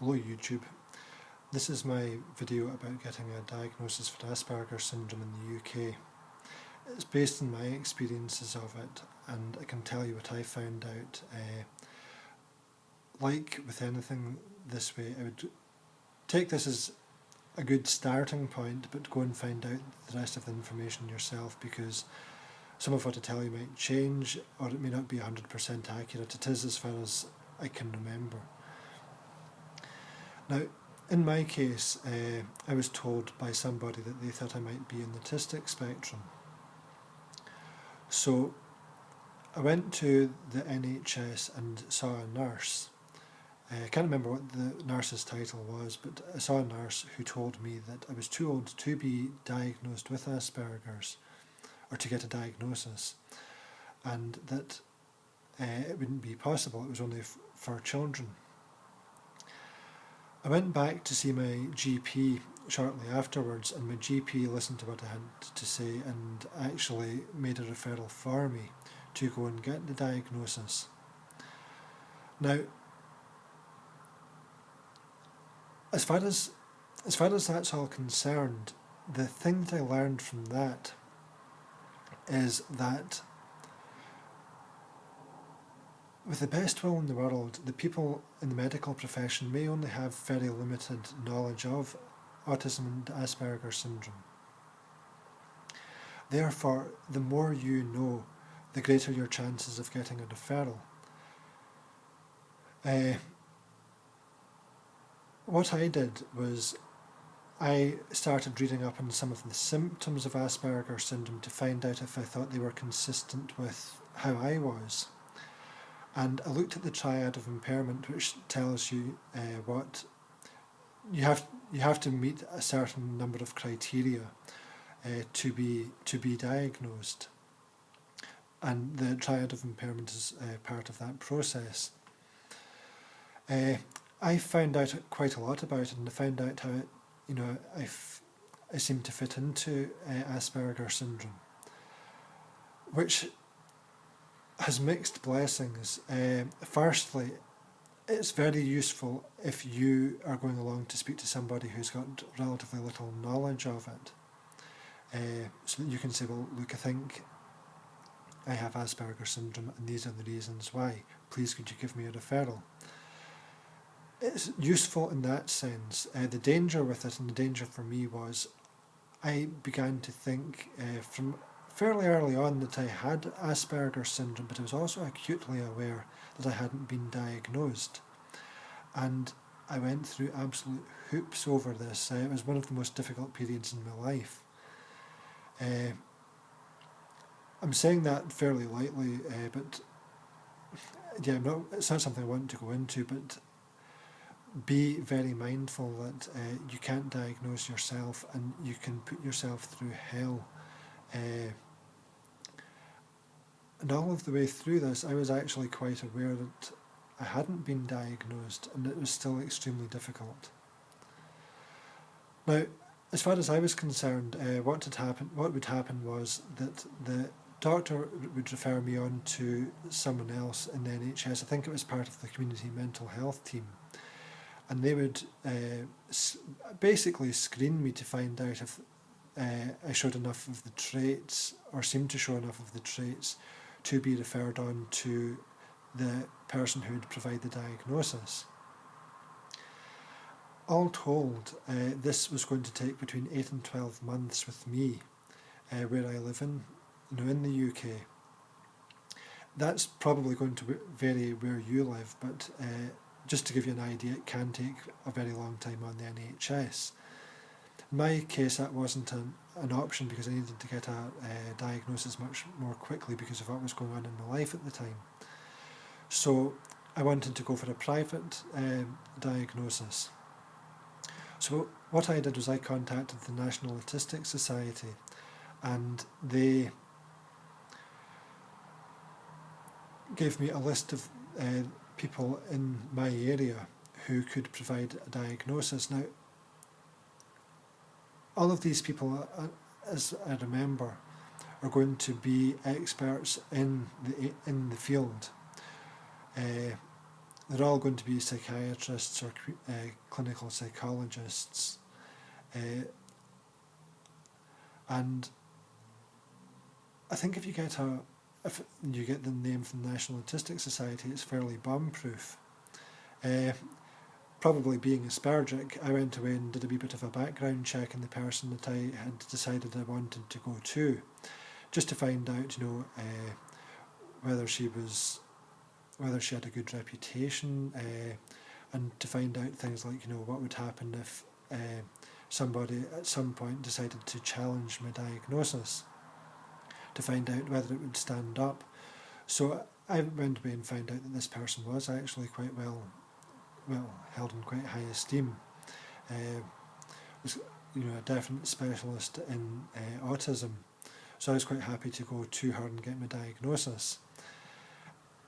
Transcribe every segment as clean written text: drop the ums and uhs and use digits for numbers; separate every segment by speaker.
Speaker 1: Hello YouTube. This is my video about getting a diagnosis for Asperger syndrome in the UK. It's based on my experiences of it, and I can tell you what I found out. Like with anything this way, I would take this as a good starting point, but go and find out the rest of the information yourself, because some of what I tell you might change, or it may not be 100% accurate. It is as far as I can remember. Now, in my case, I was told by somebody that they thought I might be in the autistic spectrum. So I went to the NHS and saw a nurse. I can't remember what the nurse's title was, but I saw a nurse who told me that I was too old to be diagnosed with Asperger's, or to get a diagnosis, and that it wouldn't be possible, it was only for children. I went back to see my GP shortly afterwards, and my GP listened to what I had to say and actually made a referral for me to go and get the diagnosis. Now, as far as that's all concerned, the thing that I learned from that is that with the best will in the world, the people in the medical profession may only have very limited knowledge of autism and Asperger syndrome. Therefore, the more you know, the greater your chances of getting a referral. What I did was I started reading up on some of the symptoms of Asperger syndrome to find out if I thought they were consistent with how I was. And I looked at the triad of impairment, which tells you what you have to meet a certain number of criteria to be diagnosed, and the triad of impairment is part of that process. I found out quite a lot about it, and I found out how I seem to fit into Asperger syndrome, which has mixed blessings. Firstly, it's very useful if you are going along to speak to somebody who's got relatively little knowledge of it, so that you can say, well, look, I think I have Asperger syndrome and these are the reasons why. Please could you give me a referral? It's useful in that sense. The danger with it, and the danger for me, was I began to think from fairly early on that I had Asperger syndrome, but I was also acutely aware that I hadn't been diagnosed. And I went through absolute hoops over this. It was one of the most difficult periods in my life. I'm saying that fairly lightly, but yeah, it's not something I want to go into, but be very mindful that you can't diagnose yourself, and you can put yourself through hell. And all of the way through this, I was actually quite aware that I hadn't been diagnosed, and it was still extremely difficult. Now, as far as I was concerned, what would happen was that the doctor would refer me on to someone else in the NHS. I think it was part of the community mental health team, and they would basically screen me to find out if I showed enough of the traits, or seemed to show enough of the traits, to be referred on to the person who would provide the diagnosis. All told, this was going to take between 8 and 12 months with me, where I live in the UK. That's probably going to vary where you live, but just to give you an idea, it can take a very long time on the NHS. In my case, that wasn't an option, because I needed to get a diagnosis much more quickly because of what was going on in my life at the time. So I wanted to go for a private diagnosis. So what I did was I contacted the National Autistic Society, and they gave me a list of people in my area who could provide a diagnosis. Now, all of these people, as I remember, are going to be experts in the field. they're all going to be psychiatrists or clinical psychologists, and I think if you get the name from the National Autistic Society, it's fairly bomb-proof. Probably being Aspergic, I went away and did a wee bit of a background check on the person that I had decided I wanted to go to, just to find out, whether she had a good reputation, and to find out things like, what would happen if somebody at some point decided to challenge my diagnosis, to find out whether it would stand up. So I went away and found out that this person was actually quite well held in quite high esteem. Was a definite specialist in autism. So I was quite happy to go to her and get my diagnosis.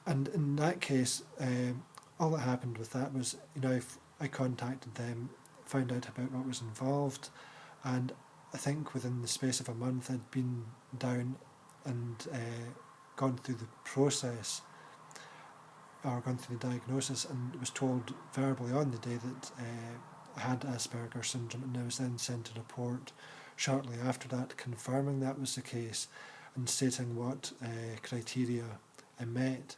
Speaker 1: And in that case, all that happened with that was, I contacted them, found out about what was involved, and I think within the space of a month I'd been down and gone through the process, or gone through the diagnosis, and was told verbally on the day that I had Asperger's syndrome, and I was then sent a report shortly after that confirming that was the case and stating what criteria I met.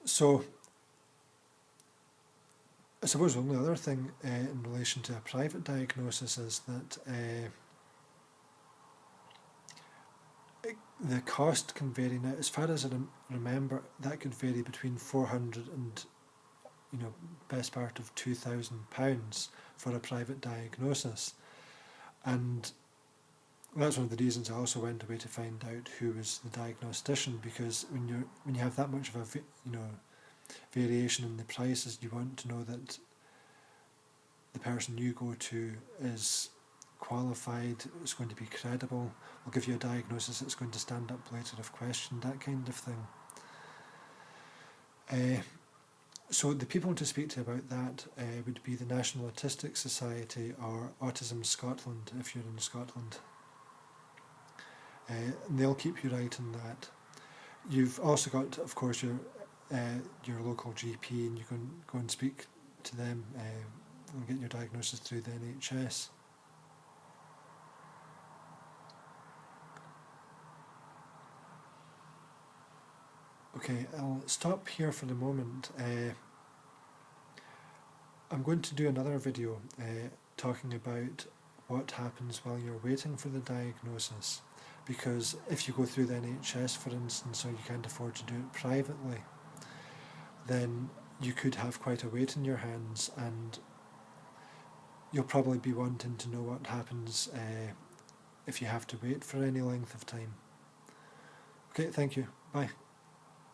Speaker 1: So I suppose the only other thing in relation to a private diagnosis is that the cost can vary. Now, as far as I remember, that could vary between £400 and best part of £2,000 for a private diagnosis, and that's one of the reasons I also went away to find out who was the diagnostician, because when you have that much of a variation in the prices, you want to know that the person you go to is qualified, is going to be credible, will give you a diagnosis that's going to stand up later if questioned, that kind of thing. So the people to speak to about that would be the National Autistic Society or Autism Scotland, if you're in Scotland. And they'll keep you right in that. You've also got, of course, your local GP, and you can go and speak to them and get your diagnosis through the NHS. Okay, I'll stop here for the moment. I'm going to do another video talking about what happens while you're waiting for the diagnosis, because if you go through the NHS, for instance, or you can't afford to do it privately, then you could have quite a weight in your hands, and you'll probably be wanting to know what happens if you have to wait for any length of time. Okay, thank you. Bye.